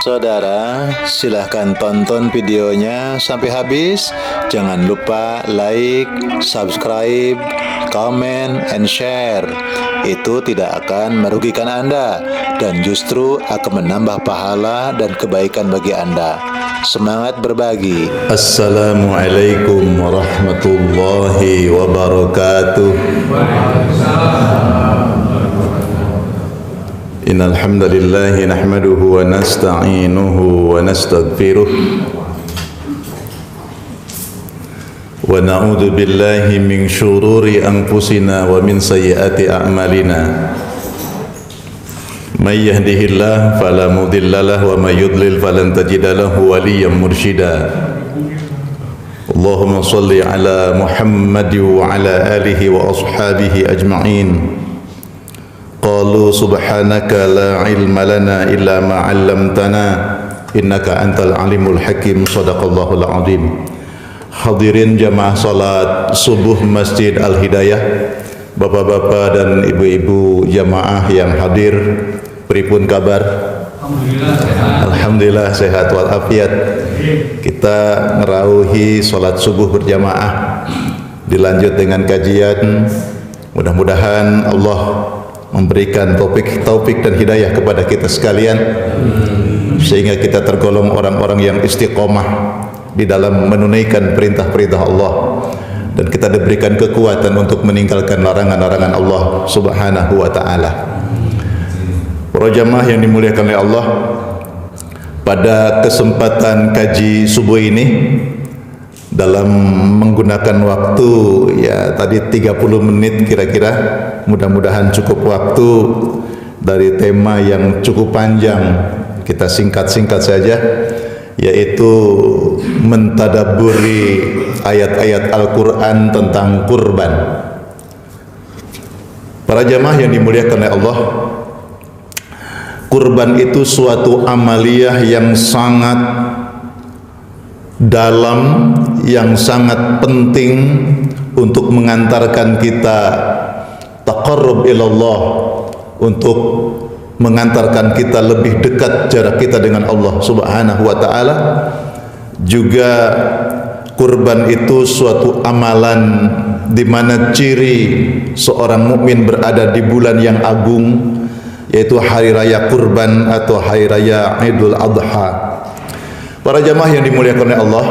Saudara, silahkan tonton videonya sampai habis. Jangan lupa like, subscribe, comment, and share. Itu tidak akan merugikan Anda dan justru akan menambah pahala dan kebaikan bagi Anda. Semangat berbagi. Assalamualaikum warahmatullahi wabarakatuh. Innal hamdalillah nahmaduhu wa nasta'inuhu wa nastaghfiruh wa na'udzu billahi min shururi anfusina wa min sayyiati a'malina. May yahdihillahu fala mudilla lahu wa may yudlil falan tajida lahu waliyyan mursyida. Allahumma shalli ala Muhammad wa ala alihi wa ashabihi ajma'in. Qalu subhanaka la ilma lana illa ma 'allamtana innaka antal alimul hakim. Shadaqallahul azim. Hadirin jamaah salat subuh Masjid Al-Hidayah, bapak-bapak dan ibu-ibu jamaah yang hadir, pripun kabar? Alhamdulillah sehat walafiat. Kita ngerawuhi salat subuh berjamaah, dilanjut dengan kajian. Mudah-mudahan Allah memberikan taufik dan hidayah kepada kita sekalian, sehingga kita tergolong orang-orang yang istiqomah di dalam menunaikan perintah-perintah Allah, dan kita diberikan kekuatan untuk meninggalkan larangan-larangan Allah Subhanahu wa ta'ala. Para jamaah yang dimuliakan oleh Allah, pada kesempatan kaji subuh ini dalam menggunakan waktu ya tadi 30 menit kira-kira, mudah-mudahan cukup waktu dari tema yang cukup panjang. Kita singkat-singkat saja, yaitu mentadabburi ayat-ayat Al-Quran tentang kurban. Para jamaah yang dimuliakan oleh Allah, kurban itu suatu amaliyah yang sangat dalam, yang sangat penting untuk mengantarkan kita taqarrub ilallah, untuk mengantarkan kita lebih dekat jarak kita dengan Allah Subhanahu wa ta'ala. Juga kurban itu suatu amalan di mana ciri seorang mukmin berada di bulan yang agung, yaitu hari raya kurban atau hari raya Idul Adha. Para jamaah yang dimuliakan oleh Allah,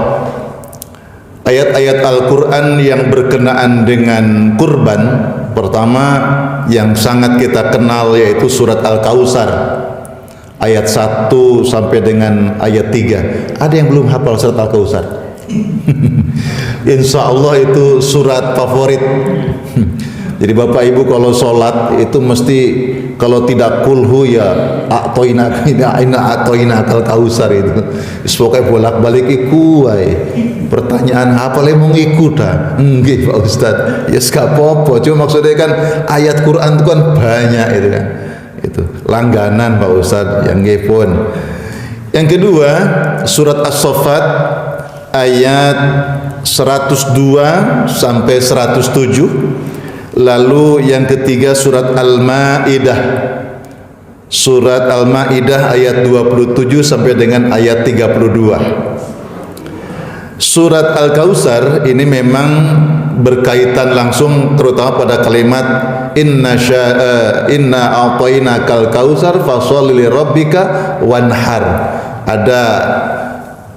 ayat-ayat Al-Quran yang berkenaan dengan kurban, pertama yang sangat kita kenal yaitu surat Al-Kautsar, ayat 1 sampai dengan ayat 3. Ada yang belum hafal surat Al-Kautsar? Insya Allah itu surat favorit. Jadi bapak ibu kalau sholat itu mesti, kalau tidak kulhu ya a'toina kal kausar itu. Pokoknya bolak-balik iku wae. Pertanyaan apa le mung iku dah? Nggih Pak Ustaz. Ya gak apa-apa. Cuma maksudnya kan ayat Quran itu kan banyak itu kan. Itu langganan Pak Ustaz yang nggih pun. Yang kedua, surat As-Saffat ayat 102 sampai 107. Lalu yang ketiga surat Al-Maidah, surat Al-Maidah ayat 27 sampai dengan ayat 32. Surat Al-Kautsar ini memang berkaitan langsung terutama pada kalimat inna a'tainakal kautsar fasholli lirabbika wanhar. Ada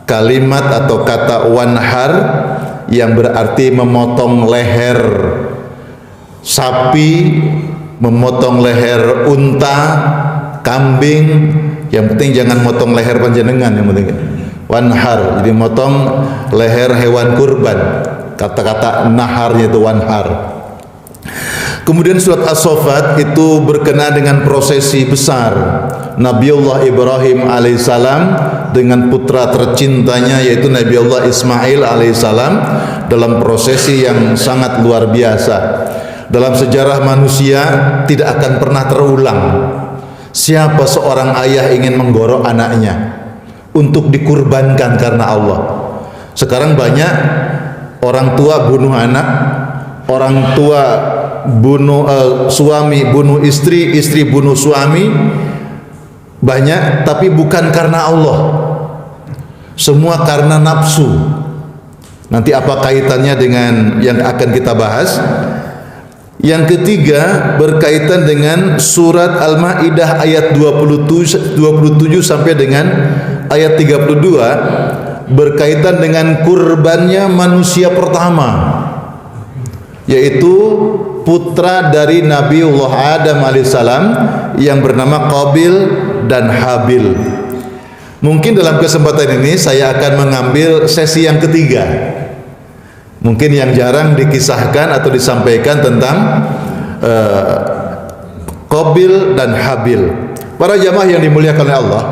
kalimat atau kata wanhar yang berarti memotong leher sapi, memotong leher unta, kambing. Yang penting jangan motong leher panjenengan, yang penting wanhar, jadi motong leher hewan kurban. Kata-kata naharnya itu wanhar. Kemudian surat As-Saffat itu berkenaan dengan prosesi besar Nabiullah Ibrahim alaihissalam dengan putra tercintanya yaitu Nabiullah Ismail alaihissalam, dalam prosesi yang sangat luar biasa. Dalam sejarah manusia tidak akan pernah terulang siapa seorang ayah ingin menggorok anaknya untuk dikurbankan karena Allah. Sekarang banyak orang tua bunuh anak, orang tua bunuh suami bunuh istri, istri bunuh suami, banyak, tapi bukan karena Allah, semua karena nafsu. Nanti apa kaitannya dengan yang akan kita bahas? Yang ketiga berkaitan dengan surat Al-Maidah ayat 27 sampai dengan ayat 32, berkaitan dengan kurbannya manusia pertama, yaitu putra dari Nabiullah Adam alaihissalam yang bernama Qabil dan Habil. Mungkin dalam kesempatan ini saya akan mengambil sesi yang ketiga, mungkin yang jarang dikisahkan atau disampaikan tentang Qabil dan Habil. Para jamaah yang dimuliakan oleh Allah,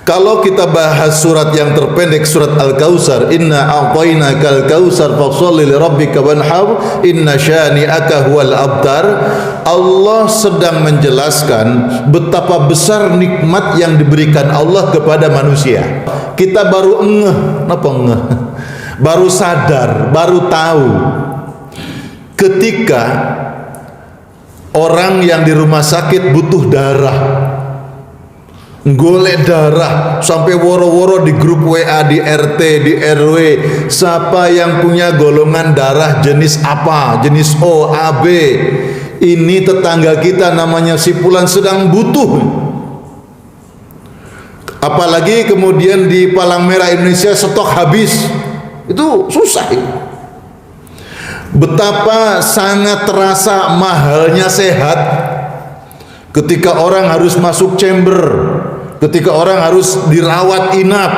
kalau kita bahas surat yang terpendek, surat Al-Kautsar, inna a'tainakal kautsar fasholli lirabbika wanhar inna syani'aka huwal abtar, Allah sedang menjelaskan betapa besar nikmat yang diberikan Allah kepada manusia. Kita baru baru sadar, baru tahu ketika orang yang di rumah sakit butuh darah, golek darah sampai woro-woro di grup WA, di RT, di RW, siapa yang punya golongan darah jenis apa, jenis O, AB, ini tetangga kita namanya si Fulan sedang butuh. Apalagi kemudian di Palang Merah Indonesia stok habis, itu susah. Betapa sangat terasa mahalnya sehat ketika orang harus masuk chamber, ketika orang harus dirawat inap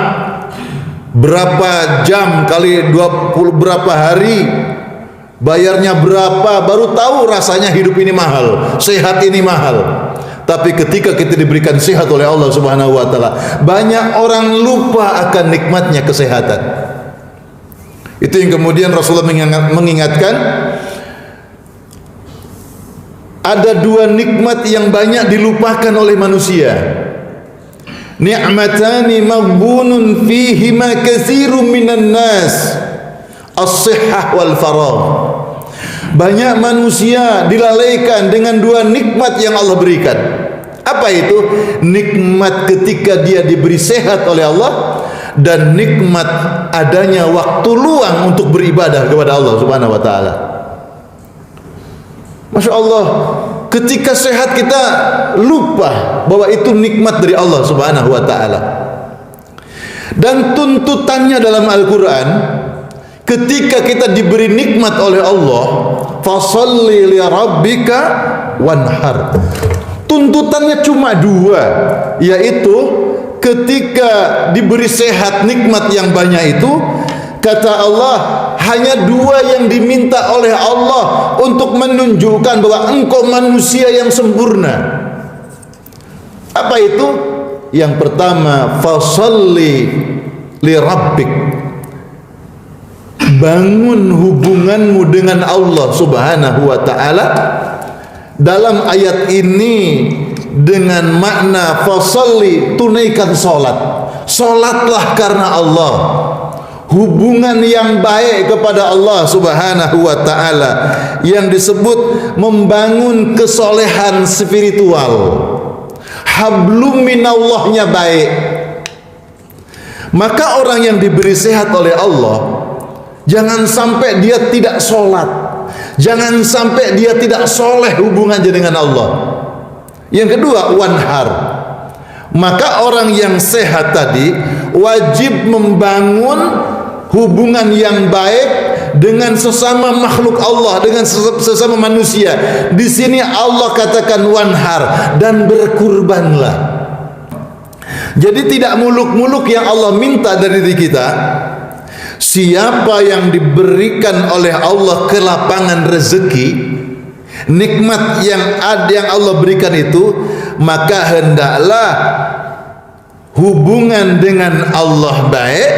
berapa jam kali 20 berapa hari, bayarnya berapa, baru tahu rasanya hidup ini mahal, sehat ini mahal. Tapi ketika kita diberikan sehat oleh Allah Subhanahu wa taala, banyak orang lupa akan nikmatnya kesehatan. Itu yang kemudian Rasulullah mengingatkan, ada dua nikmat yang banyak dilupakan oleh manusia. Ni'matani maghbunun fihima katsirun minan nas, as-sihhah wal faragh. Banyak manusia dilalaikan dengan dua nikmat yang Allah berikan. Apa itu? Nikmat ketika dia diberi sehat oleh Allah, dan nikmat adanya waktu luang untuk beribadah kepada Allah Subhanahu wa taala. Masya Allah, ketika sehat kita lupa bahwa itu nikmat dari Allah Subhanahu wa taala. Dan tuntutannya dalam Al-Quran, ketika kita diberi nikmat oleh Allah, fasholli li rabbika wanhar, tuntutannya cuma dua, yaitu ketika diberi sehat nikmat yang banyak itu, kata Allah, hanya dua yang diminta oleh Allah untuk menunjukkan bahwa engkau manusia yang sempurna. Apa itu? Yang pertama, fasholli li rabbik, bangun hubunganmu dengan Allah Subhanahu wa taala. Dalam ayat ini dengan makna fasholli, tunaikan salat. Salatlah karena Allah. Hubungan yang baik kepada Allah Subhanahu wa taala yang disebut membangun kesolehan spiritual. Hablum minallahnya baik. Maka orang yang diberi sehat oleh Allah, jangan sampai dia tidak sholat, jangan sampai dia tidak soleh hubungannya dengan Allah. Yang kedua, wanhar. Maka orang yang sehat tadi wajib membangun hubungan yang baik dengan sesama makhluk Allah, dengan sesama manusia. Di sini Allah katakan wanhar, dan berkurbanlah. Jadi tidak muluk-muluk yang Allah minta dari diri kita. Siapa yang diberikan oleh Allah kelapangan rezeki, nikmat yang Allah berikan itu, maka hendaklah hubungan dengan Allah baik,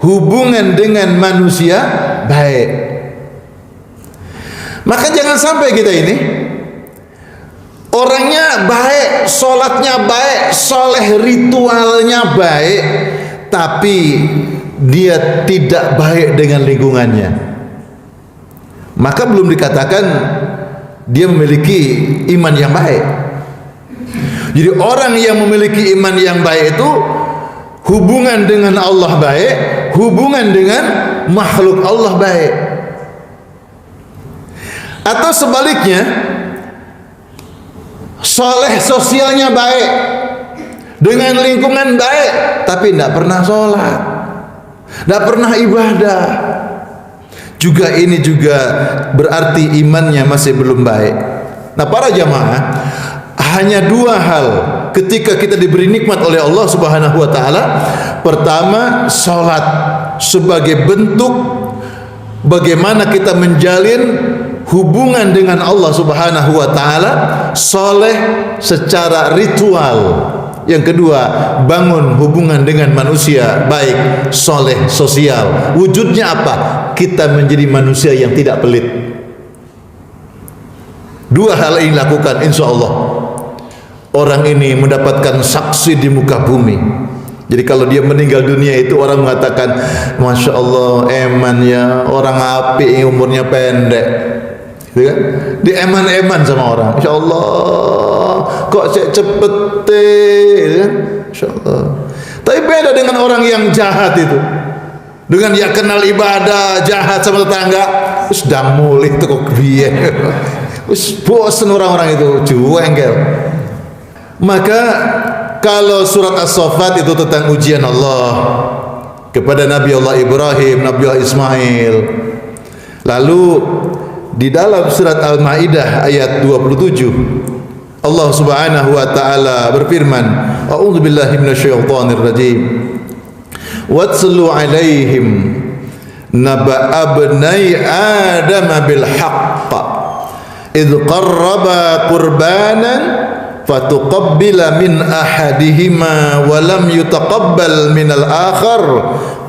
hubungan dengan manusia baik. Maka jangan sampai kita ini orangnya baik, sholatnya baik, soleh, ritualnya baik, tapi dia tidak baik dengan lingkungannya, maka belum dikatakan dia memiliki iman yang baik. Jadi orang yang memiliki iman yang baik itu hubungan dengan Allah baik, hubungan dengan makhluk Allah baik. Atau sebaliknya, soleh sosialnya baik, dengan lingkungan baik, tapi tidak pernah sholat, tidak pernah ibadah. Juga ini juga berarti imannya masih belum baik. Nah, para jamaah, hanya dua hal ketika kita diberi nikmat oleh Allah Subhanahu wa taala. Pertama, salat sebagai bentuk bagaimana kita menjalin hubungan dengan Allah Subhanahu wa taala, saleh secara ritual. Yang kedua, bangun hubungan dengan manusia baik, saleh sosial. Wujudnya apa? Kita menjadi manusia yang tidak pelit. Dua hal ini lakukan, insya Allah orang ini mendapatkan saksi di muka bumi. Jadi kalau dia meninggal dunia itu orang mengatakan, Masya Allah, eman ya, orang api umurnya pendek, gitu kan? Di eman-eman sama orang, Masya Allah, kok cepet gitu kan? Masya Allah. Tapi beda dengan orang yang jahat itu, dengan dia kenal ibadah, jahat sama tetangga, terus dah mulih tuh kok biye. Terus bosan orang-orang itu, juengkel. Maka kalau surat As-Saffat itu tentang ujian Allah kepada Nabi Allah Ibrahim, Nabi Allah Ismail. Lalu di dalam surat Al-Maidah ayat 27 Allah Subhanahu wa taala berfirman, A'udzu billahi minasyaitonir rajim. Watslu 'alaihim naba abnai Adam bil haqq idh qarraba qurbanan fatuqabbila min ahadihima wa lam yutaqabbal min al-akhar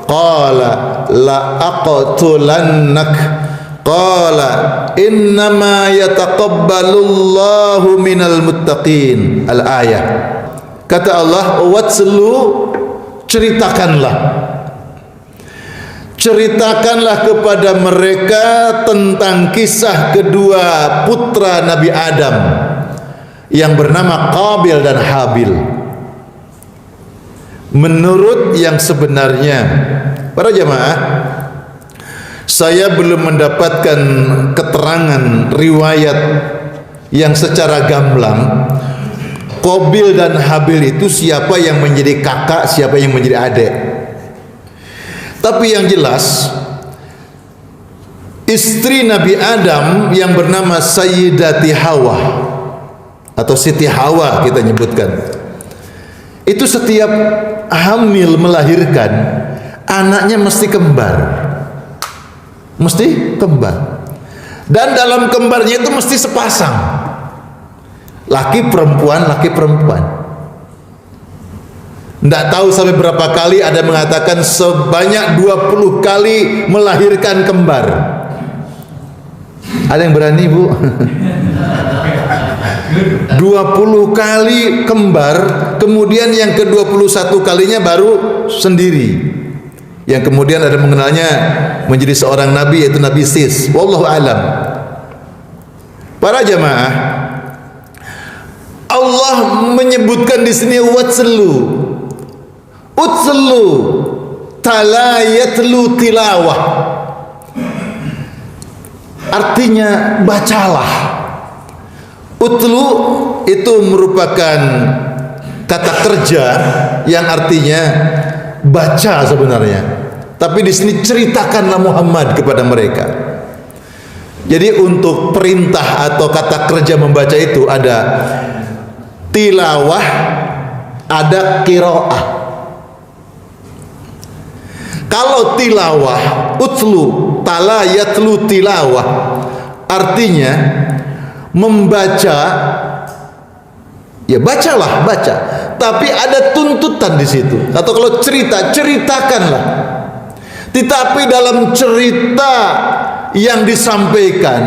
qala la aqtulannak qala innama yataqabbalullahu minal muttaqin. Al-ayah. Kata Allah, watslu, ceritakanlah kepada mereka tentang kisah kedua putra Nabi Adam yang bernama Qabil dan Habil. Menurut yang sebenarnya, para jamaah, saya belum mendapatkan keterangan riwayat yang secara gamblang Qabil dan Habil itu siapa yang menjadi kakak, siapa yang menjadi adik. Tapi yang jelas, istri Nabi Adam yang bernama Sayyidati Hawa atau Siti Hawa kita nyebutkan, itu setiap hamil melahirkan anaknya mesti kembar, dan dalam kembarnya itu mesti sepasang, laki perempuan. Tidak tahu sampai berapa kali, ada mengatakan sebanyak 20 kali melahirkan kembar. Ada yang berani, Bu? 20 kali kembar, kemudian yang ke-21 kalinya baru sendiri. Yang kemudian ada mengenalnya menjadi seorang nabi, yaitu Nabi Sis. Wallahu alam. Para jamaah, Allah menyebutkan di sini utslu talayatlu tilawah, artinya bacalah. Utlu itu merupakan kata kerja yang artinya baca sebenarnya, tapi di sini ceritakanlah Muhammad kepada mereka. Jadi untuk perintah atau kata kerja membaca itu ada tilawah, ada qiraah. Kalau tilawah, utlu talayatlu tilawah, artinya membaca, ya bacalah, baca. Tapi ada tuntutan di situ. Atau kalau cerita, ceritakanlah. Tetapi dalam cerita yang disampaikan,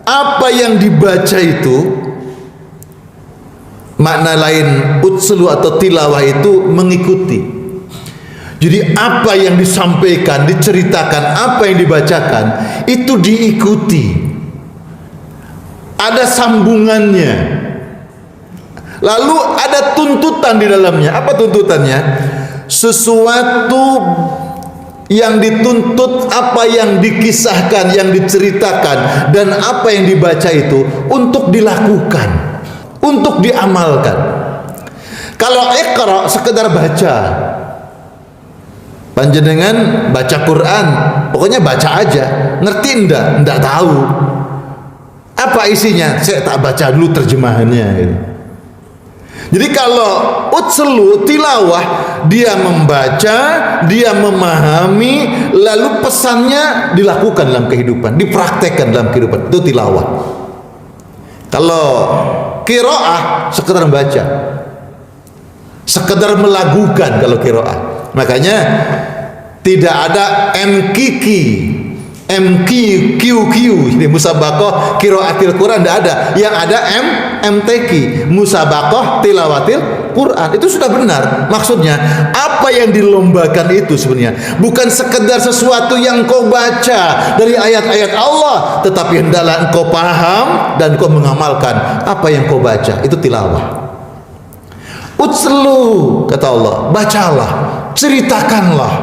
apa yang dibaca itu makna lain. Utslu atau tilawah itu mengikuti. Jadi apa yang disampaikan, diceritakan, apa yang dibacakan itu diikuti. Ada sambungannya. Lalu ada tuntutan di dalamnya. Apa tuntutannya? Sesuatu yang dituntut, apa yang dikisahkan, yang diceritakan, dan apa yang dibaca itu untuk dilakukan, untuk diamalkan. Kalau Iqra sekedar baca, panjenengan baca Quran, pokoknya baca aja, ngerti ndak tahu apa isinya, saya tak baca dulu terjemahannya gitu. Jadi kalau utslu tilawah, dia membaca, dia memahami, lalu pesannya dilakukan dalam kehidupan, dipraktekkan dalam kehidupan, itu tilawah. Kalau qiraah sekedar membaca, sekedar melagukan kalau qiraah. Makanya tidak ada MQQ ini musabaqah qiraatil Quran, tidak ada. Yang ada MTQ, musabaqah tilawatil Quran. Itu sudah benar. Maksudnya apa yang dilombakan itu sebenarnya bukan sekedar sesuatu yang kau baca dari ayat-ayat Allah, tetapi hendaklah engkau paham dan kau mengamalkan apa yang kau baca. Itu tilawah. Utslu, kata Allah, bacalah, ceritakanlah,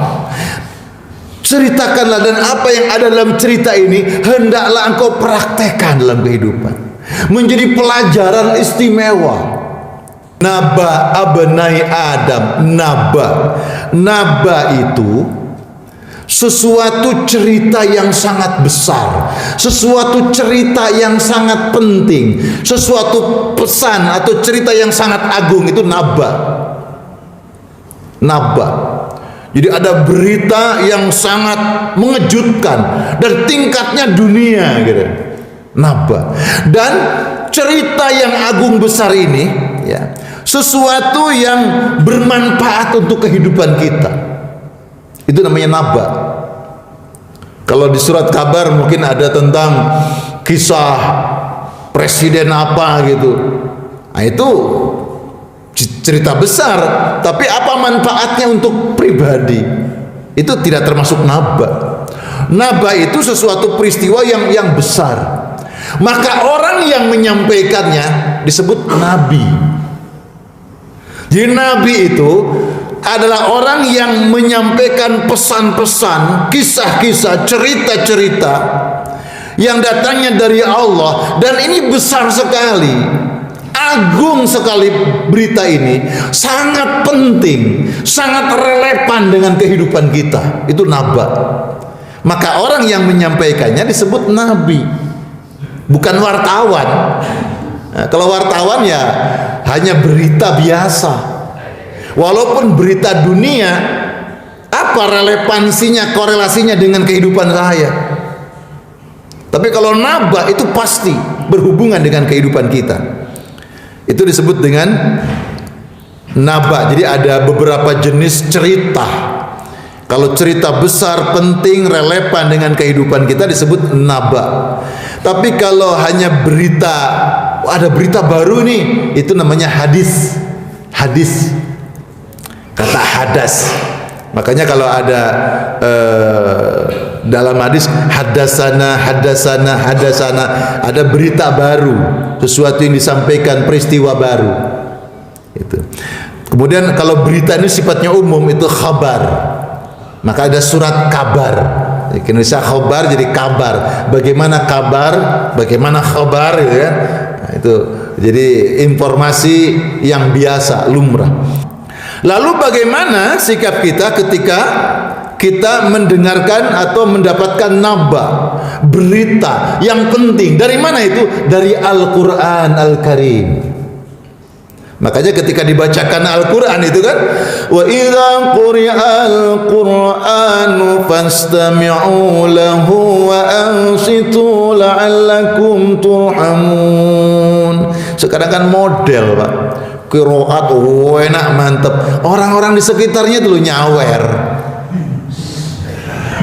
dan apa yang ada dalam cerita ini hendaklah engkau praktekkan dalam kehidupan, menjadi pelajaran istimewa. Naba abnai Adam. Naba itu sesuatu cerita yang sangat besar, sesuatu cerita yang sangat penting, sesuatu pesan atau cerita yang sangat agung. Itu naba. Jadi ada berita yang sangat mengejutkan dan tingkatnya dunia gitu. Naba. Dan cerita yang agung besar ini ya, sesuatu yang bermanfaat untuk kehidupan kita. Itu namanya naba. Kalau di surat kabar mungkin ada tentang kisah presiden apa gitu. Nah, itu cerita besar, tapi apa manfaatnya untuk pribadi? Itu tidak termasuk naba. Naba itu sesuatu peristiwa yang besar. Maka orang yang menyampaikannya disebut nabi. Jadi nabi itu adalah orang yang menyampaikan pesan-pesan, kisah-kisah, cerita-cerita yang datangnya dari Allah, dan ini besar sekali, agung sekali berita ini, sangat penting, sangat relevan dengan kehidupan kita. Itu naba. Maka orang yang menyampaikannya disebut nabi, bukan wartawan. Nah, kalau wartawan ya hanya berita biasa. Walaupun berita dunia, apa relevansinya, korelasinya dengan kehidupan saya? Tapi kalau naba itu pasti berhubungan dengan kehidupan kita. Itu disebut dengan naba. Jadi ada beberapa jenis cerita. Kalau cerita besar, penting, relevan dengan kehidupan kita disebut naba. Tapi kalau hanya berita, ada berita baru nih, itu namanya hadis. Kata hadas. Makanya kalau ada dalam hadis hadasana, ada berita baru, sesuatu yang disampaikan, peristiwa baru. Itu. Kemudian kalau berita ini sifatnya umum, itu khabar. Maka ada surat kabar. Indonesia khabar jadi kabar. Bagaimana kabar? Bagaimana khabar? Gitu ya. Nah, itu jadi informasi yang biasa, lumrah. Lalu bagaimana sikap kita ketika kita mendengarkan atau mendapatkan naba, berita yang penting? Dari mana itu? Dari Al-Quran Al-Karim. Makanya ketika dibacakan Al-Quran itu kan, wa idza quri'al Qur'anu fastami'u lahu wa ansitu la'allakum turhamun. Sekarang kan model, Pak. Qiraat enak, mantep. Orang-orang di sekitarnya dulu nyawer,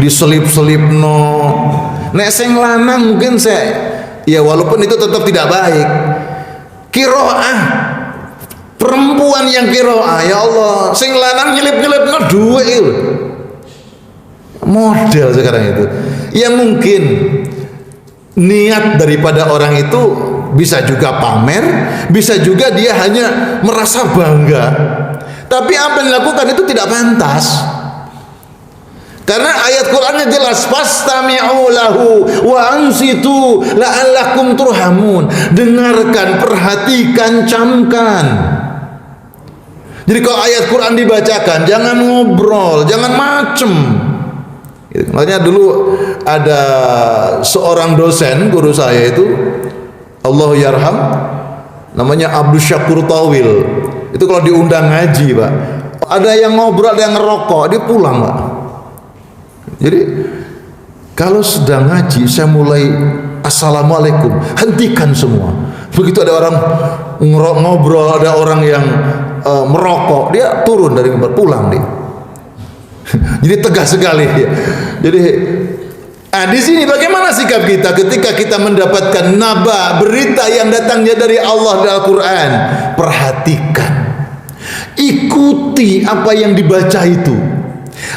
diselip-selipno. Nek sing lanang mungkin ya walaupun itu tetap tidak baik. Qiraah perempuan yang qiraah, ya Allah, sing lanang nyelip-nyelipno duwe itu. Model sekarang itu. Ya mungkin niat daripada orang itu bisa juga pamer, bisa juga dia hanya merasa bangga. Tapi apa yang dilakukan itu tidak pantas. Karena ayat Qur'annya jelas, fastami'u lahu wa ansitu la'allakum turhamun. Dengarkan, perhatikan, camkan. Jadi kalau ayat Quran dibacakan, jangan ngobrol, jangan macem. Makanya dulu ada seorang dosen guru saya itu, Allah yarham, namanya Abdul Syakur Tawil. Itu kalau diundang ngaji, Pak, ada yang ngobrol, ada yang ngerokok, dia pulang, Pak. Jadi kalau sedang ngaji, saya mulai assalamualaikum, hentikan semua. Begitu ada orang ngobrol, ada orang yang merokok, dia turun dari mimbar, pulang dia. Jadi tegas sekali dia. Jadi di sini bagaimana sikap kita ketika kita mendapatkan naba, berita yang datangnya dari Allah dalam Al-Quran? Perhatikan, ikuti apa yang dibaca itu,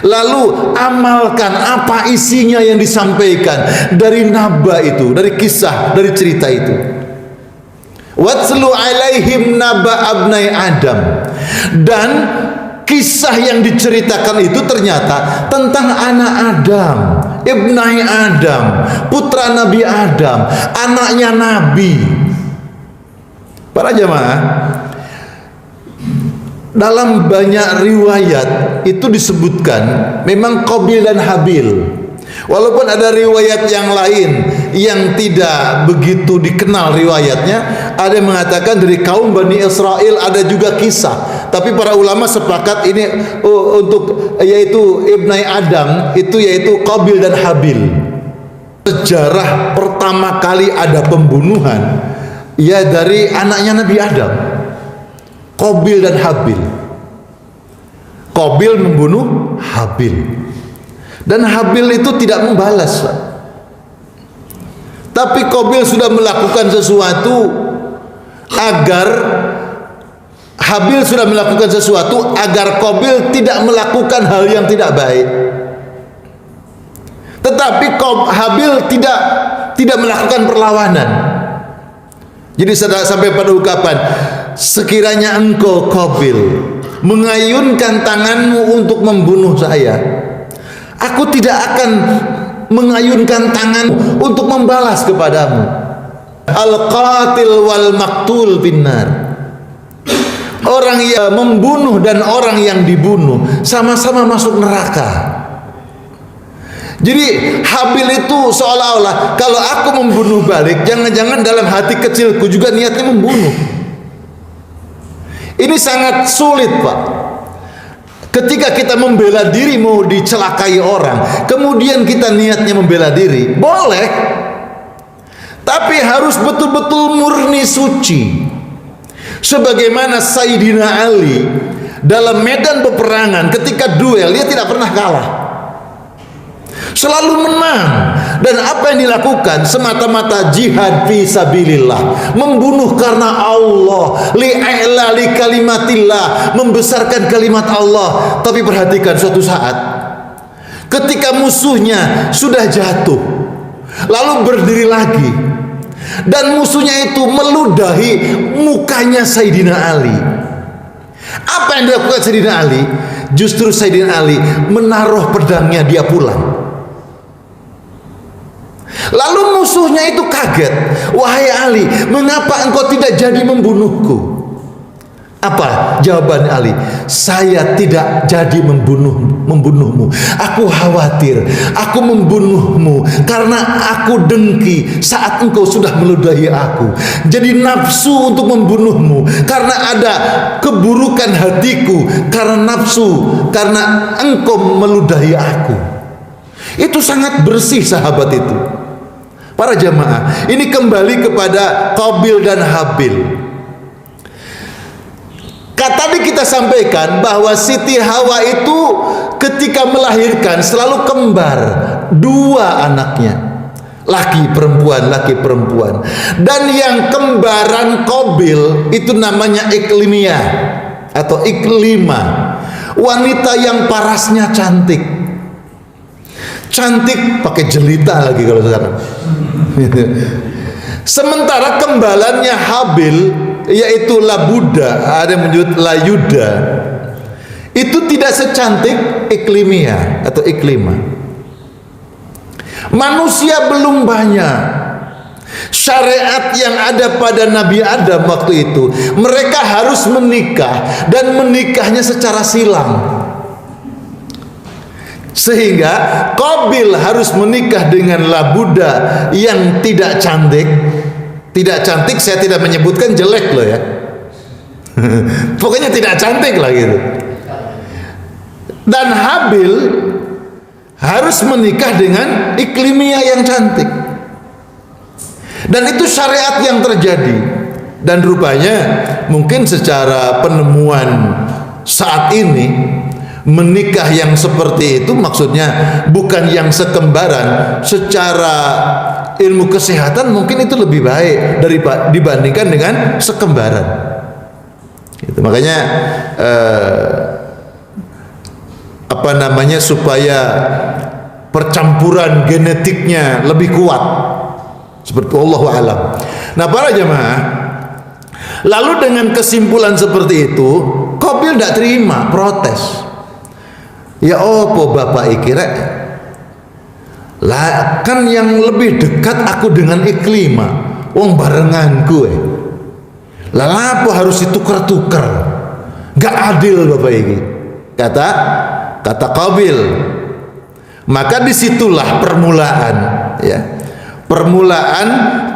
lalu amalkan apa isinya yang disampaikan dari naba itu, dari kisah, dari cerita itu. Watslu alaihim naba abnai Adam. Dan kisah yang diceritakan itu ternyata tentang anak Adam, ibnai Adam, putra Nabi Adam, anaknya Nabi. Para jamaah, dalam banyak riwayat itu disebutkan memang Qabil dan Habil. Walaupun ada riwayat yang lain yang tidak begitu dikenal riwayatnya, ada yang mengatakan dari kaum Bani Israel, ada juga kisah. Tapi para ulama sepakat ini untuk yaitu ibnai Adam itu yaitu Qabil dan Habil. Sejarah pertama kali ada pembunuhan ya dari anaknya Nabi Adam, Qabil dan Habil. Qabil membunuh Habil. Dan Habil itu tidak membalas, Pak. Tapi Qabil sudah melakukan sesuatu agar Habil sudah melakukan sesuatu agar Qabil tidak melakukan hal yang tidak baik. Tetapi Habil tidak melakukan perlawanan. Jadi sampai pada ungkapan, sekiranya engkau Qabil mengayunkan tanganmu untuk membunuh saya, aku tidak akan mengayunkan tangan untuk membalas kepadamu. Al-qatil wal maktul binnar. Orang yang membunuh dan orang yang dibunuh sama-sama masuk neraka. Jadi Habil itu seolah-olah kalau aku membunuh balik, jangan-jangan dalam hati kecilku juga niatnya membunuh. Ini sangat sulit, Pak. Ketika kita membela diri mau dicelakai orang, kemudian kita niatnya membela diri, boleh. Tapi harus betul-betul murni suci. Sebagaimana Sayyidina Ali dalam medan peperangan ketika duel, dia tidak pernah kalah. Selalu menang. Dan apa yang dilakukan semata-mata jihad fi sabilillah, membunuh karena Allah, li'a'la li kalimatillah, membesarkan kalimat Allah. Tapi perhatikan suatu saat ketika musuhnya sudah jatuh lalu berdiri lagi dan musuhnya itu meludahi mukanya Sayyidina Ali, apa yang dilakukan Sayyidina Ali? Justru Sayyidina Ali menaruh pedangnya, dia pulang. Lalu musuhnya itu kaget, wahai Ali, mengapa engkau tidak jadi membunuhku? Apa jawaban Ali? Saya tidak jadi membunuhmu. Aku khawatir, aku membunuhmu karena aku dengki saat engkau sudah meludahi aku. Jadi nafsu untuk membunuhmu karena ada keburukan hatiku, karena nafsu, karena engkau meludahi aku. Itu sangat bersih sahabat itu. Para jamaah, ini kembali kepada Qabil dan Habil. Tadi kita sampaikan bahwa Siti Hawa itu ketika melahirkan selalu kembar, dua anaknya, laki perempuan, laki perempuan. Dan yang kembaran Qabil itu namanya Iklimiyah atau Iklima, wanita yang parasnya cantik. Cantik pakai jelita lagi kalau sekarang. Sementara kembalannya Habil, yaitu Labuda, ada yang menyebut Layuda, itu tidak secantik Iklimia atau Iklima. Manusia belum banyak. Syariat yang ada pada Nabi Adam waktu itu, mereka harus menikah, dan menikahnya secara silang. Sehingga Qabil harus menikah dengan Labuda yang tidak cantik. Tidak cantik, saya tidak menyebutkan jelek loh ya. Pokoknya tidak cantik lah gitu. Dan Habil harus menikah dengan Iklimia yang cantik. Dan itu syariat yang terjadi. Dan rupanya mungkin secara penemuan saat ini, menikah yang seperti itu maksudnya bukan yang sekembaran, secara ilmu kesehatan mungkin itu lebih baik dibandingkan dengan sekembaran. Itu makanya supaya percampuran genetiknya lebih kuat, seperti Allahu a'lam. Nah para jamaah, lalu dengan kesimpulan seperti itu, Qabil tidak terima, protes. Ya opo bapak ikirek lah, kan yang lebih dekat aku dengan Iklimah, wong barenganku lah apa harus ditukar-tukar, gak adil bapak ini, kata Qabil. Maka disitulah permulaan, ya, permulaan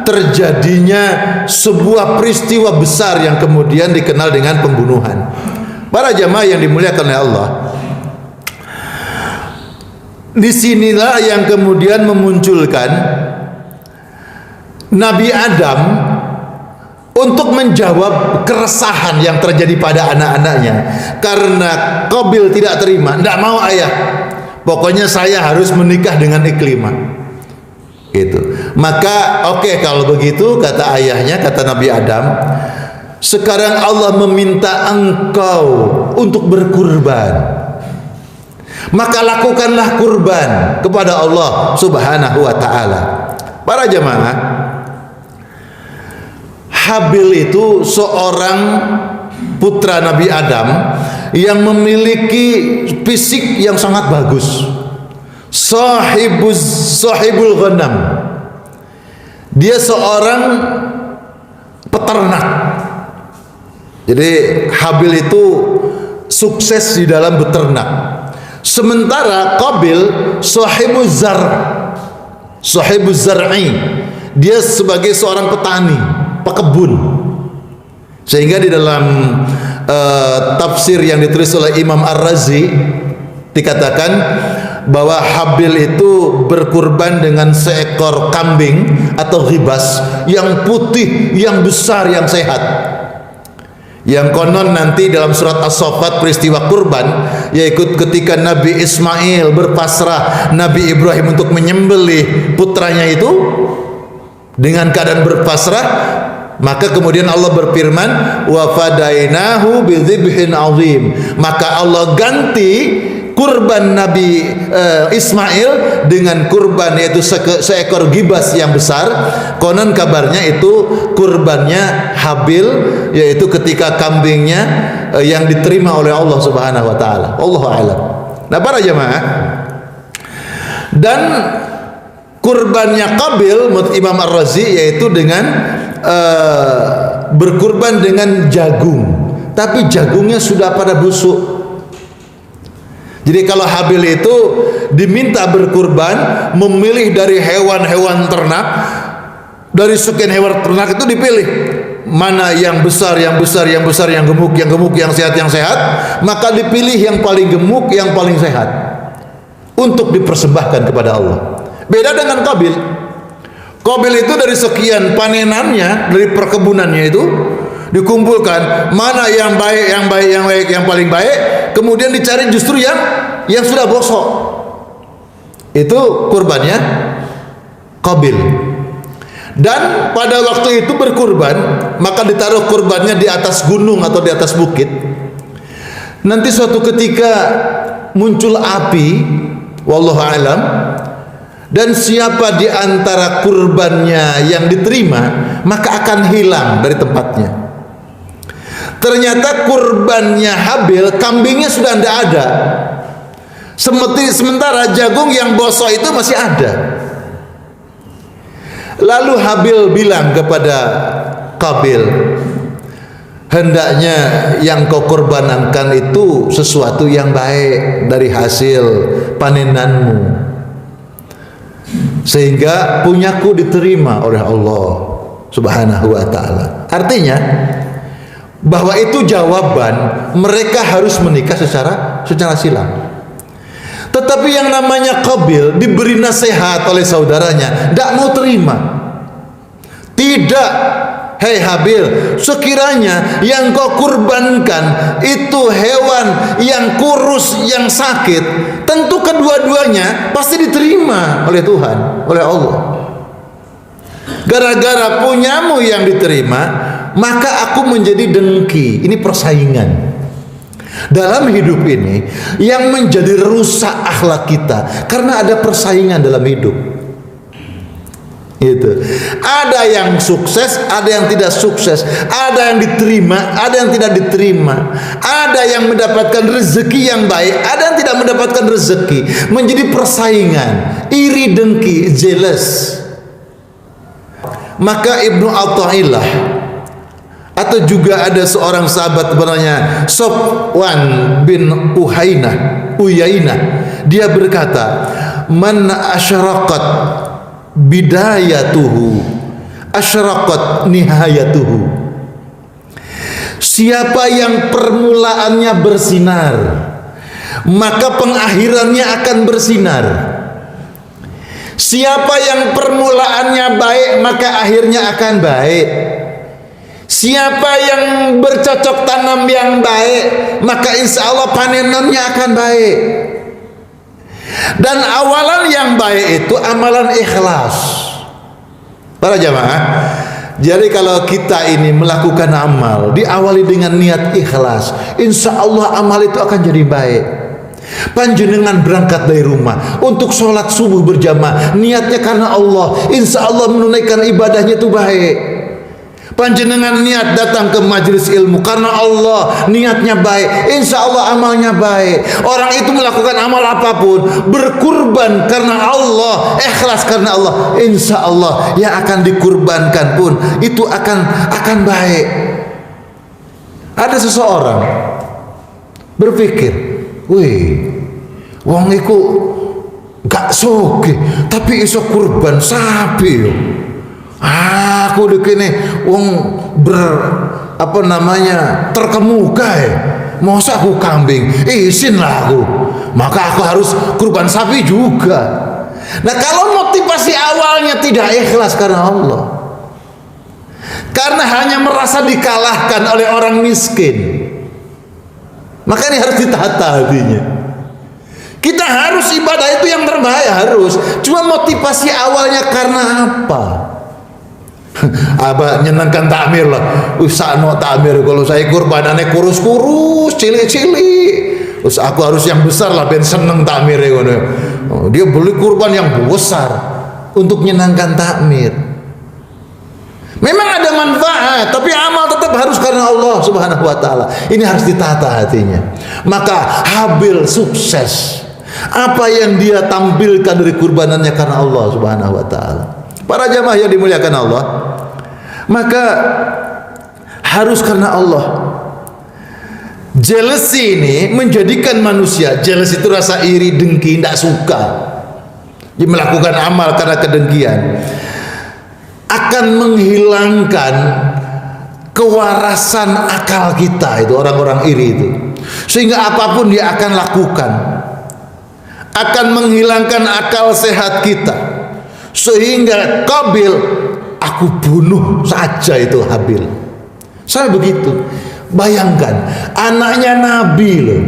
terjadinya sebuah peristiwa besar yang kemudian dikenal dengan pembunuhan. Para jamaah yang dimuliakan oleh Allah, disinilah yang kemudian memunculkan Nabi Adam untuk menjawab keresahan yang terjadi pada anak-anaknya, karena Qabil tidak terima, tidak mau ayah, pokoknya saya harus menikah dengan Iklimah gitu. Maka oke, kalau begitu kata ayahnya, kata Nabi Adam, sekarang Allah meminta engkau untuk berkurban, maka lakukanlah kurban kepada Allah Subhanahu wa ta'ala. Para jamaah, Habil itu seorang putra Nabi Adam yang memiliki fisik yang sangat bagus, sahibul ghanam. Dia seorang peternak. Jadi Habil itu sukses di dalam beternak. Sementara Qabil sahibuz zar'i, dia sebagai seorang petani, pekebun. Sehingga di dalam tafsir yang ditulis oleh Imam Ar-Razi dikatakan bahwa Habil itu berkurban dengan seekor kambing atau ghibas yang putih, yang besar, yang sehat. Yang konon nanti dalam surat As-Saffat peristiwa kurban, yaitu ketika Nabi Ismail berpasrah Nabi Ibrahim untuk menyembelih putranya itu dengan keadaan berpasrah, maka kemudian Allah berfirman, wa fadainahu bidzibhin azim, maka Allah ganti kurban Nabi Ismail dengan kurban, yaitu seekor gibas yang besar. Konon kabarnya itu kurbannya Habil, yaitu ketika kambingnya yang diterima oleh Allah Subhanahu wa taala. Allahu a'lam. Nah para jamaah, dan kurbannya Qabil menurut Imam Ar-Razi yaitu dengan berkurban dengan jagung, tapi jagungnya sudah pada busuk. Jadi kalau Habil itu diminta berkurban, memilih dari hewan-hewan ternak, dari sekian hewan ternak itu dipilih mana yang besar, yang besar, yang besar, yang gemuk, yang gemuk, yang sehat, yang sehat, maka dipilih yang paling gemuk, yang paling sehat untuk dipersembahkan kepada Allah. Beda dengan Qabil. Qabil itu dari sekian panenannya, dari perkebunannya itu dikumpulkan mana yang baik, yang baik, yang baik, yang paling baik, kemudian dicari justru yang sudah bosok. Itu kurbannya Qabil. Dan pada waktu itu berkurban, maka ditaruh kurbannya di atas gunung atau di atas bukit. Nanti suatu ketika muncul api, wallahu alam, Dan siapa di antara kurbannya yang diterima, maka akan hilang dari tempatnya. Ternyata kurbannya Habil, kambingnya sudah tidak ada. Sementara jagung yang bosok itu masih ada. Lalu Habil bilang kepada Qabil, hendaknya yang kau korbankan itu sesuatu yang baik dari hasil panenanmu, sehingga punyaku diterima oleh Allah Subhanahu wa ta'ala. Artinya bahwa itu jawaban mereka harus menikah secara silang. Tetapi yang namanya Qabil diberi nasihat oleh saudaranya, tidak mau terima. Tidak, hei Habil, sekiranya yang kau kurbankan itu hewan yang kurus, yang sakit, tentu kedua-duanya pasti diterima oleh Tuhan, oleh Allah. Gara-gara punyamu yang diterima, maka aku menjadi dengki. Ini persaingan dalam hidup ini yang menjadi rusak akhlak kita, karena ada persaingan dalam hidup. Itu ada yang sukses, ada yang tidak sukses, ada yang diterima, ada yang tidak diterima, ada yang mendapatkan rezeki yang baik, ada yang tidak mendapatkan rezeki. Menjadi persaingan, iri, dengki, jealous. Maka Ibnu Athaillah, atau juga ada seorang sahabat bernama Sofwan bin Uyainah, dia berkata, man asyraqat bidayatuhu asyraqat nihayatuhu. Siapa yang permulaannya bersinar, maka pengakhirannya akan bersinar. Siapa yang permulaannya baik, maka akhirnya akan baik. Siapa yang bercocok tanam yang baik, maka insya Allah panenannya akan baik. Dan awalan yang baik itu amalan ikhlas. Para jamaah, jadi kalau kita ini melakukan amal diawali dengan niat ikhlas, insya Allah amal itu akan jadi baik. Panjenengan berangkat dari rumah untuk sholat subuh berjamaah, niatnya karena Allah, insya Allah menunaikan ibadahnya itu baik. Panjenengan niat datang ke majelis ilmu karena Allah, niatnya baik, insya Allah amalnya baik. Orang itu melakukan amal apapun, berkurban karena Allah, ikhlas karena Allah, insya Allah yang akan dikurbankan pun itu akan baik. Ada seseorang berpikir, wih, wong iku gak soge tapi iso kurban sapi yo. Aku dekene wong terkemuka ya. Masa aku kambing, izin lah aku. Maka aku harus kurban sapi juga. Nah, kalau motivasi awalnya tidak ikhlas karena Allah, karena hanya merasa dikalahkan oleh orang miskin, maka ini harus ditata hatinya. Kita harus ibadah itu yang terbaik, harus. Cuma motivasi awalnya karena apa? Abah nyenangkan takmir lah. Usahno takmir, kalau saya kurbanannya kurus-kurus, cilik-cilik. Terus aku harus yang besar lah, ben seneng takmir ya. Dia beli kurban yang besar untuk menyenangkan takmir. Memang ada manfaat, tapi amal tetap harus karena Allah Subhanahu wa ta'ala. Ini harus ditata hatinya. Maka Habil sukses. Apa yang dia tampilkan dari kurbanannya karena Allah Subhanahu wa ta'ala. Para jamaah yang dimuliakan Allah, maka harus karena Allah. Jealousy ini menjadikan manusia, jealous itu rasa iri, dengki, tidak suka, dia melakukan amal karena kedengkian, akan menghilangkan kewarasan akal kita. Itu orang-orang iri itu, sehingga apapun dia akan lakukan, akan menghilangkan akal sehat kita. Sehingga Qabil, aku bunuh saja itu Habil. Saya begitu. Bayangkan, anaknya Nabi loh,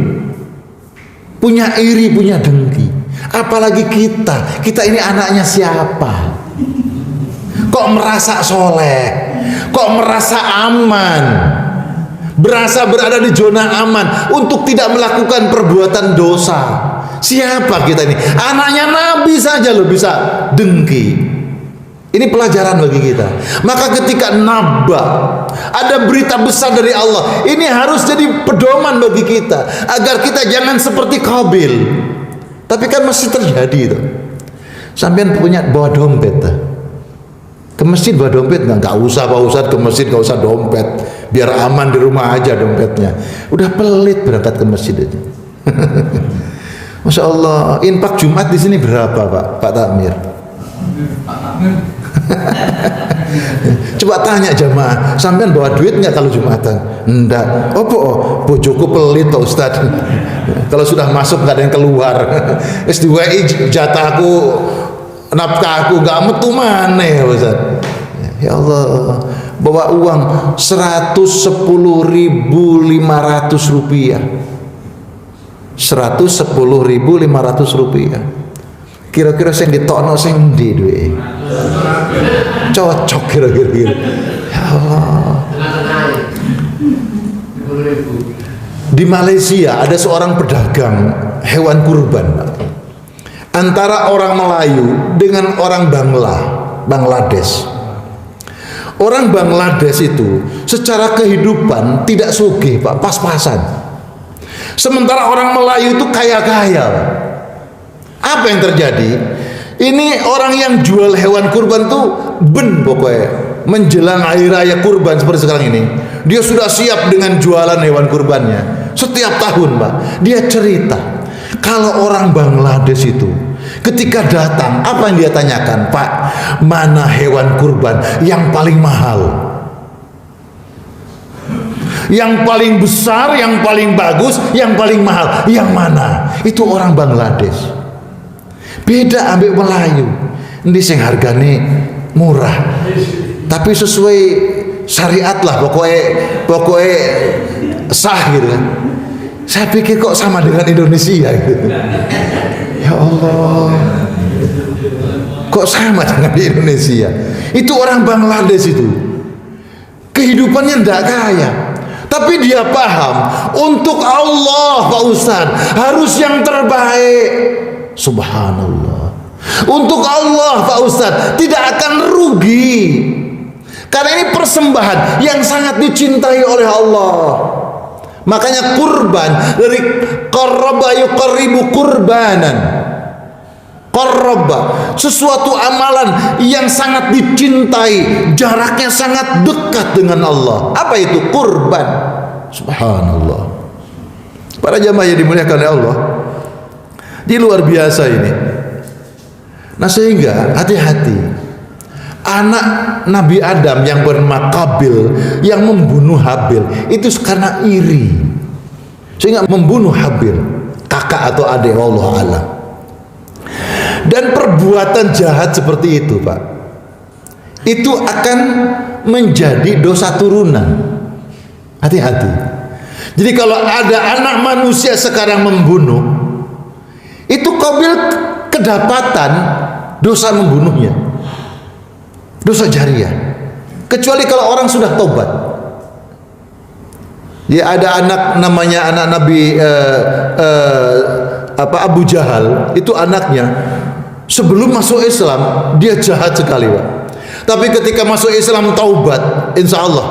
punya iri, punya dengki. Apalagi kita ini anaknya siapa? Kok merasa soleh, kok merasa aman, berasa berada di zona aman untuk tidak melakukan perbuatan dosa. Siapa kita ini? Anaknya Nabi saja loh bisa dengki. Ini pelajaran bagi kita. Maka ketika naba ada berita besar dari Allah, ini harus jadi pedoman bagi kita agar kita jangan seperti Qabil. Tapi kan masih terjadi itu. Sampean punya bawa dompet ke masjid, bawa dompet nggak usah Pak Ustadz, ke masjid nggak usah dompet, biar aman di rumah aja dompetnya. Udah pelit berangkat ke masjid aja. Masya Allah. Infak Jumat di sini berapa Pak Takmir? Coba tanya jamaah, sampean bawa duit nggak kalau Jumatan? Enggak. Bojoku pelit Pak Ustaz. Kalau sudah masuk nggak ada yang keluar. S2I jatahku, nafkahku nggak metu mana ya Ustaz. Ya Allah, bawa uang 110.500 rupiah. 110.500 rupiah. Kira-kira sing ditokno sing ndi duwe? Cocok kira-kira. Ya Allah. Di Malaysia ada seorang pedagang hewan kurban, antara orang Melayu dengan orang Bangladesh. Orang Bangladesh itu secara kehidupan tidak sugih Pak, pas-pasan. Sementara orang Melayu itu kaya-kaya. Apa yang terjadi? Ini orang yang jual hewan kurban tuh pokoknya menjelang hari raya kurban seperti sekarang ini, dia sudah siap dengan jualan hewan kurbannya setiap tahun Pak. Dia cerita kalau orang Bangladesh itu ketika datang, apa yang dia tanyakan? Pak, mana hewan kurban yang paling mahal, yang paling besar, yang paling bagus, yang paling mahal, yang mana? Itu orang Bangladesh. Beda ambek Melayu. Ini sing hargane murah, tapi sesuai syariat lah, pokoknya sah gitu kan. Saya pikir kok sama dengan Indonesia gitu. Ya Allah, kok sama dengan di Indonesia? Itu orang Bangladesh itu kehidupannya ndak kaya, tapi dia paham untuk Allah Pak Ustadz harus yang terbaik. Subhanallah. Untuk Allah Pak Ustadz tidak akan rugi, karena ini persembahan yang sangat dicintai oleh Allah. Makanya kurban dari qarraba yuqarribu kurbanan. Qarraba, sesuatu amalan yang sangat dicintai, jaraknya sangat dekat dengan Allah. Apa itu? Kurban. Subhanallah. Para jamaah yang dimuliakan oleh Allah, ini luar biasa ini. Nah sehingga hati-hati. Anak Nabi Adam yang bernama Qabil yang membunuh Habil itu karena iri, sehingga membunuh Habil, kakak atau adik, Allah alam. Dan perbuatan jahat seperti itu Pak, itu akan menjadi dosa turunan. Hati-hati. Jadi kalau ada anak manusia sekarang membunuh, itu Qabil kedapatan dosa membunuhnya, dosa jariah. Kecuali kalau orang sudah tobat. Ya ada anak namanya anak Nabi Abu Jahal, itu anaknya sebelum masuk Islam dia jahat sekali Pak. Tapi ketika masuk Islam taubat, insya Allah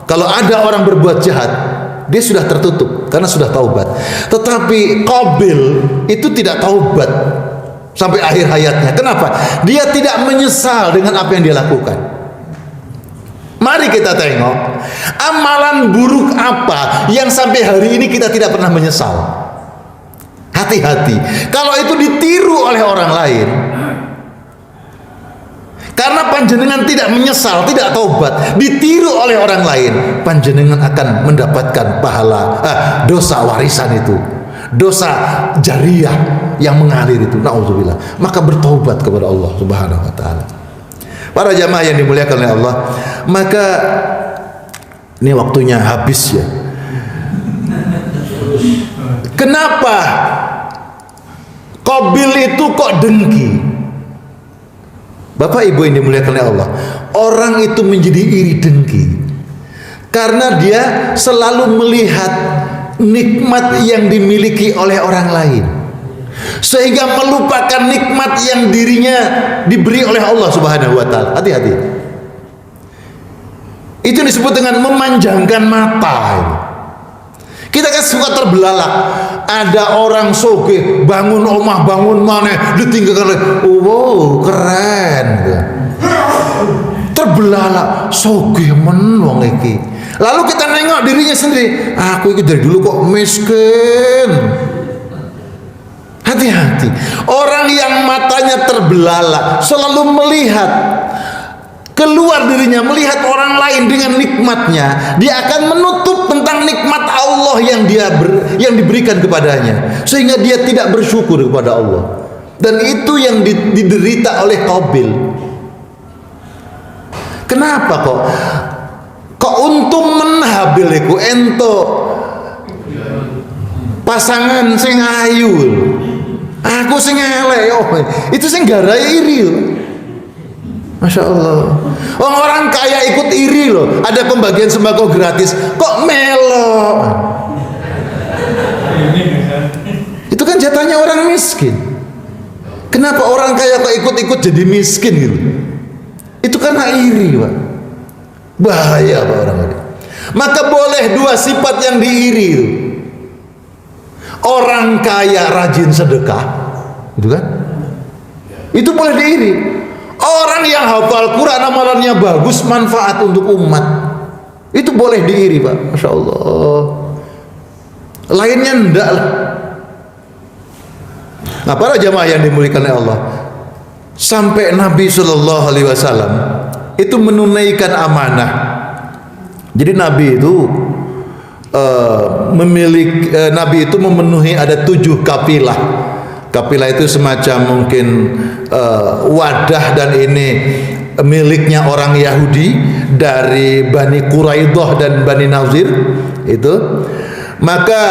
kalau ada orang berbuat jahat dia sudah tertutup karena sudah taubat. Tetapi Qabil itu tidak taubat sampai akhir hayatnya. Kenapa? Dia tidak menyesal dengan apa yang dia lakukan. Mari kita tengok amalan buruk apa yang sampai hari ini kita tidak pernah menyesal. Hati-hati kalau itu ditiru oleh orang lain. Karena panjenengan tidak menyesal, tidak taubat, ditiru oleh orang lain, panjenengan akan mendapatkan pahala dosa warisan itu, dosa jariah yang mengalir itu. Nauzubillah. Maka bertaubat kepada Allah Subhanahu wa taala. Para jamaah yang dimuliakan oleh Allah, maka ini waktunya habis ya. Kenapa Qabil itu kok dengki? Bapak Ibu yang dimuliakan oleh Allah, orang itu menjadi iri dengki karena dia selalu melihat nikmat yang dimiliki oleh orang lain. sehingga melupakan nikmat yang dirinya diberi oleh Allah Subhanahu wa taala. Hati-hati. Itu disebut dengan memanjangkan mata. Kita kan suka terbelalak. Ada orang sogeh bangun omah, bangun maneh, ditinggalkan. Wow, keren. Terbelalak, sogeh men wong iki. Lalu kita nengok dirinya sendiri. Aku iki dari dulu kok miskin. Hati-hati. Orang yang matanya terbelalak selalu melihat keluar dirinya, melihat orang lain dengan nikmatnya, dia akan menutup tentang nikmat Allah yang diberikan kepadanya, sehingga dia tidak bersyukur kepada Allah. Dan itu yang diderita oleh Qabil. Kenapa kok untung menhabil iku ento pasangan sing ayu, aku sing elek, itu sing garai iri. Masya Allah. Orang kaya ikut iri loh. Ada pembagian sembako gratis, kok melo. Itu kan jatahnya orang miskin. Kenapa orang kaya kok ikut-ikut jadi miskin gitu? Itu karena iri, Pak. Bahaya Pak orang ini. Maka boleh dua sifat yang diiri itu. Orang kaya rajin sedekah, gitu kan? Itu boleh diiri. Orang yang hafal Quran amalannya bagus, manfaat untuk umat, itu boleh diiri Pak. Masya Allah. Lainnya enggak lah. Nah, para jamaah yang dimuliakan oleh Allah, sampai Nabi Shallallahu Alaihi Wasallam itu menunaikan amanah. Jadi Nabi itu Nabi itu memenuhi ada 7 kafilah. Kafilah itu semacam mungkin wadah, dan ini miliknya orang Yahudi dari Bani Quraidah dan Bani Nazir itu. Maka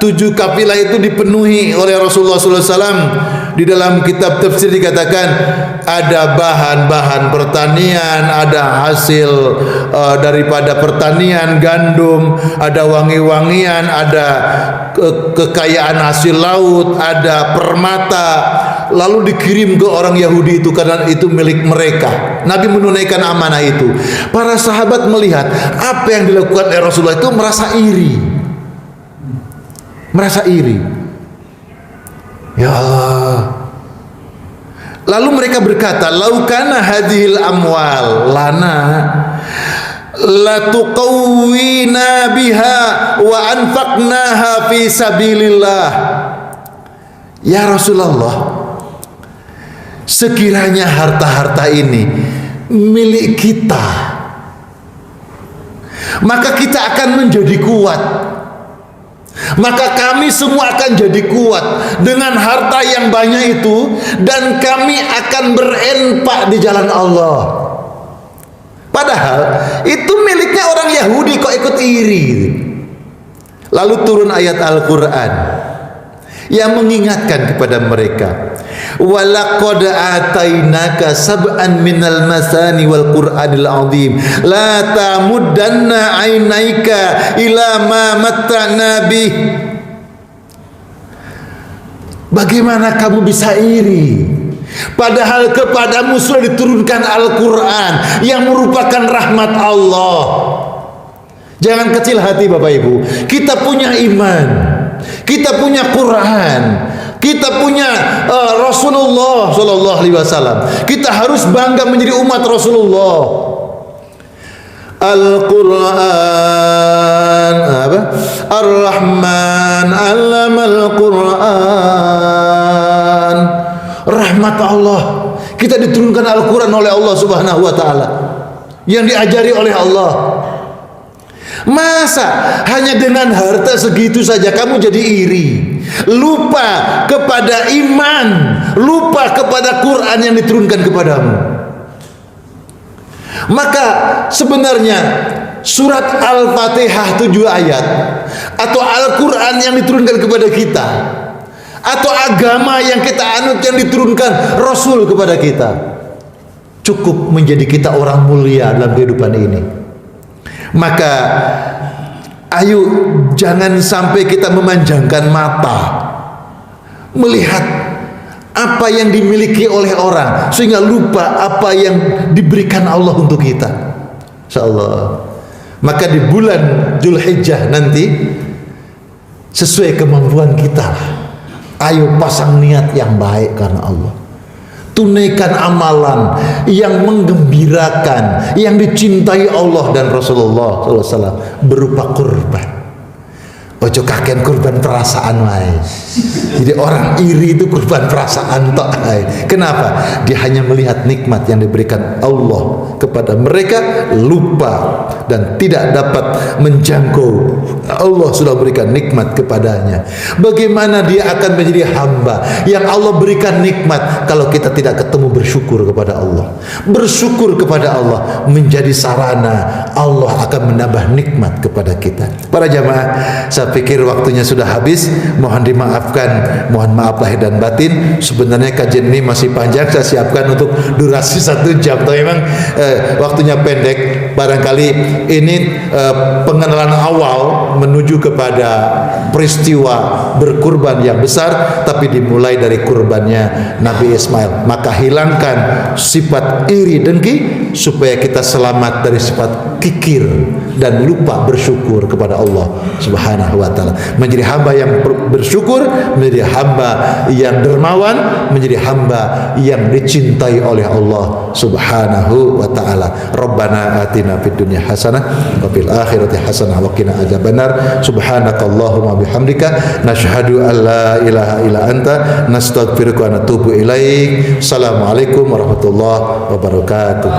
7 kafilah itu dipenuhi oleh Rasulullah SAW. Di dalam kitab tafsir dikatakan ada bahan-bahan pertanian, ada hasil daripada pertanian gandum, ada wangi-wangian, ada kekayaan hasil laut, ada permata, lalu dikirim ke orang Yahudi itu karena itu milik mereka. Nabi menunaikan amanah itu. Para sahabat melihat apa yang dilakukan oleh Rasulullah itu merasa iri. Ya Allah. Lalu mereka berkata, laukana hadhil amwal lana la tuqawwina biha wa anfaqnaha fi sabilillah. Ya Rasulullah, sekiranya harta-harta ini milik kita, maka kita akan menjadi kuat. Maka kami semua akan jadi kuat dengan harta yang banyak itu, dan kami akan berenpak di jalan Allah. Padahal itu miliknya orang Yahudi, kok ikut iri. Lalu turun ayat Al-Quran yang mengingatkan kepada mereka, walaqad atainaka sab'an minal masani wal qur'anil azim la tamuddanna ainaika ila ma matta'na bih. Bagaimana kamu bisa iri, padahal kepadamu sudah diturunkan Al-Quran yang merupakan rahmat Allah. Jangan kecil hati Bapak Ibu. Kita punya iman, kita punya Quran, kita punya Rasulullah Sallallahu Alaihi Wasallam. Kita harus bangga menjadi umat Rasulullah. Al-Quran apa? Ar-Rahman Allamal Quran. Rahmat Allah. Kita diturunkan Al-Quran oleh Allah Subhanahu Wa Taala, yang diajari oleh Allah. Masa hanya dengan harta segitu saja kamu jadi iri, lupa kepada iman, lupa kepada Quran yang diturunkan kepadamu? Maka sebenarnya surat Al-Fatihah 7 ayat, atau Al-Quran yang diturunkan kepada kita, atau agama yang kita anut yang diturunkan Rasul kepada kita, cukup menjadi kita orang mulia dalam kehidupan ini. Maka ayo jangan sampai kita memanjangkan mata, melihat apa yang dimiliki oleh orang sehingga lupa apa yang diberikan Allah untuk kita. Insyaallah. Maka di bulan Dzulhijjah nanti sesuai kemampuan kita, ayo pasang niat yang baik karena Allah. Tunaikan amalan yang menggembirakan, yang dicintai Allah dan Rasulullah SAW berupa kurban. Ojo kaken kurban perasaan wae. Jadi orang iri itu kurban perasaan tok wae. Kenapa? Dia hanya melihat nikmat yang diberikan Allah kepada mereka, lupa dan tidak dapat menjangkau Allah sudah berikan nikmat kepadanya. Bagaimana dia akan menjadi hamba yang Allah berikan nikmat kalau kita tidak ketemu bersyukur kepada Allah. Bersyukur kepada Allah menjadi sarana Allah akan menambah nikmat kepada kita. Para jamaah, saya pikir waktunya sudah habis, mohon dimaafkan, mohon maaf lahir dan batin. Sebenarnya kajian ini masih panjang, saya siapkan untuk durasi 1 jam, tapi memang waktunya pendek. Barangkali ini pengenalan awal menuju kepada peristiwa berkurban yang besar, tapi dimulai dari kurbannya Nabi Ismail. Maka hilangkan sifat iri dengki supaya kita selamat dari sifat kikir dan lupa bersyukur kepada Allah Subhanahu wa taala. Menjadi hamba yang bersyukur, menjadi hamba yang dermawan, menjadi hamba yang dicintai oleh Allah Subhanahu wa taala. Rabbana atina fid dunya hasanah wa fil akhirati hasanah wa qina adzabannar. Subhanakallahumma bihamdika nashhadu an la ilaha illa anta nastaghfiruka wa natubu ilaik. Assalamualaikum warahmatullahi wabarakatuh.